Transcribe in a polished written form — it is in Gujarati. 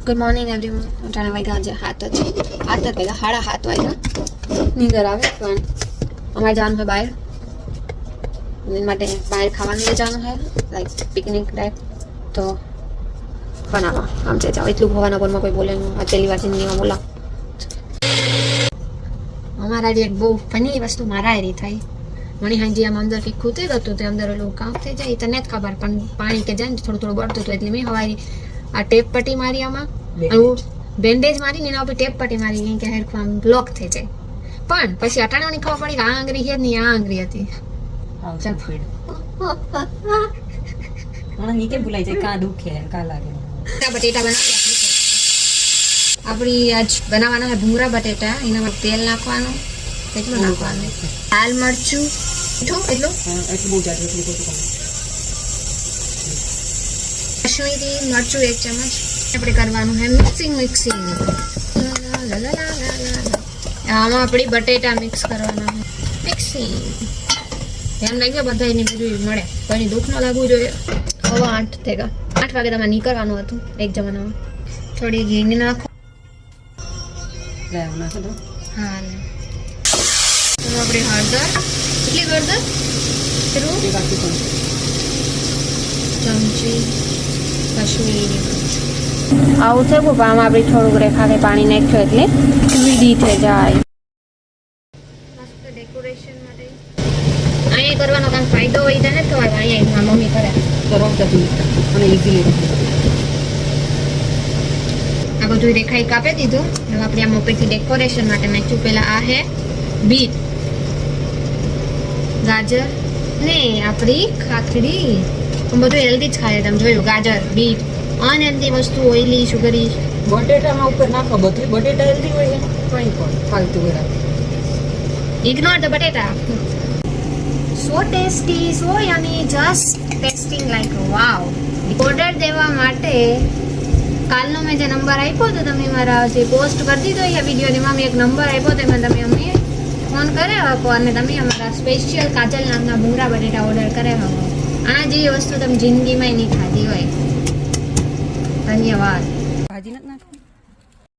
Good morning everyone. અટાણે વાગ્યા આજે 7 જ વાગ્યા, 7:30 વાગ્યા. નીંદર આવે પણ અમારે જવાનું છે બહાર, એના માટે બહાર ખાવાનું લઈ જવાનું છે, લાઈક પિકનિક ટાઈપ. તો બનાવવા આમ છે જાઓ, એટલું ભવાના બોલમાં કોઈ બોલે નહીં. આ પહેલી વાર જિંદગીમાં બોલા. અમારા એક બહુ ફની વસ્તુ મારા એરી થઈ. મને હાજી આમ અંદર કંઈક ખૂતે હતું, તે અંદર ઓલું કામ થઈ જાય તો નથી ખબર, પણ પાણી કે જાય ને થોડું થોડું બળતું હતું, એટલે મેં હવારી આ ટેપ પટ્ટી મારી, આમાં બેન્ડેજ મારીને એના ઉપર ટેપ પટ્ટી મારી કે હેરખું આમ બ્લોક થઈ જાય. પણ પછી અટાણાની ખબર પડી કે આ આંગળી છે નહીં, આ આંગળી હતી. નીચે ભૂલાઈ જાય કા દુખે કા લાગે. બટેટા બનાવી આપણી આજ બનાવવાના છે ભૂંગળા બટેટા. એનામાં તેલ નાખવાનું, કેટલું નાખવાનું, લાલ મરચું એટલું બહુ જાડું એટલું કશ્મીરી મરચું 1 ચમચ. આપણે કરવાનું છે મિક્સિંગ. આમાં આપણી બટેટા મિક્સ કરવાના છે. મિક્સિંગ એમ લાગ્યો બધા એની બધું મળે, કોઈની દુઃખ ન લાગવું જોઈએ. 8:15 થઈ ગયા. 8 વાગે તમારે નીકળવાનું હતું એક જમાનામાં. થોડી ઘી નાખો. હા, આપણી હળદર, કેટલી હળદર? ચમચી કશ્મીરી આવું છે. આમાં આપણે થોડુંક રેખાને પાણી નાખ્યું એટલે વિડી થઈ જાય. મસ્ત ડેકોરેશન માટે અહીંયા કરવાનો કામ ફાયદો હોય છે ને, તો અહીંયા મમ્મી કરે સરળતાથી અને ઇઝીલી. આ બધું રેખાઈ કાપી દીધું. હવે આપણે આ મોપેથી ડેકોરેશન માટે નાખ્યું. પહેલા આ હે બીટ, ગાજર ને આપણી ખાખડી. બધું હેલ્ધી જ ખાય, તમે જોયું. ગાજર, બીટ, અનહેલ્ધી વસ્તુ, ઓઇલી, સુગરી. બટેટામાં ઉપર નાખો બધું. બટેટા હેલ્ધી હોય ને કંઈ પણ ફાલતુ બરાબર. ઇગ્નોર ધ બટેટા. So tasty, so yummy, just tasting like wow. Order દેવા માટે કાલનો મેં જે નંબર આપ્યો તો તમે મારા જે પોસ્ટ કરી દીધો એ વિડીયોની, એમાં મેં એક નંબર આપ્યો, તેમાં તમે અમને ફોન કર્યો હતો અને તમે અમારા સ્પેશિયલ કાજલ નામના ભૂંગળા બટેટા ઓર્ડર કર્યા હતો. આ જેવી વસ્તુ તમે જિંદગીમાં નહીં ખાધી હોય. ધન્યવાદ.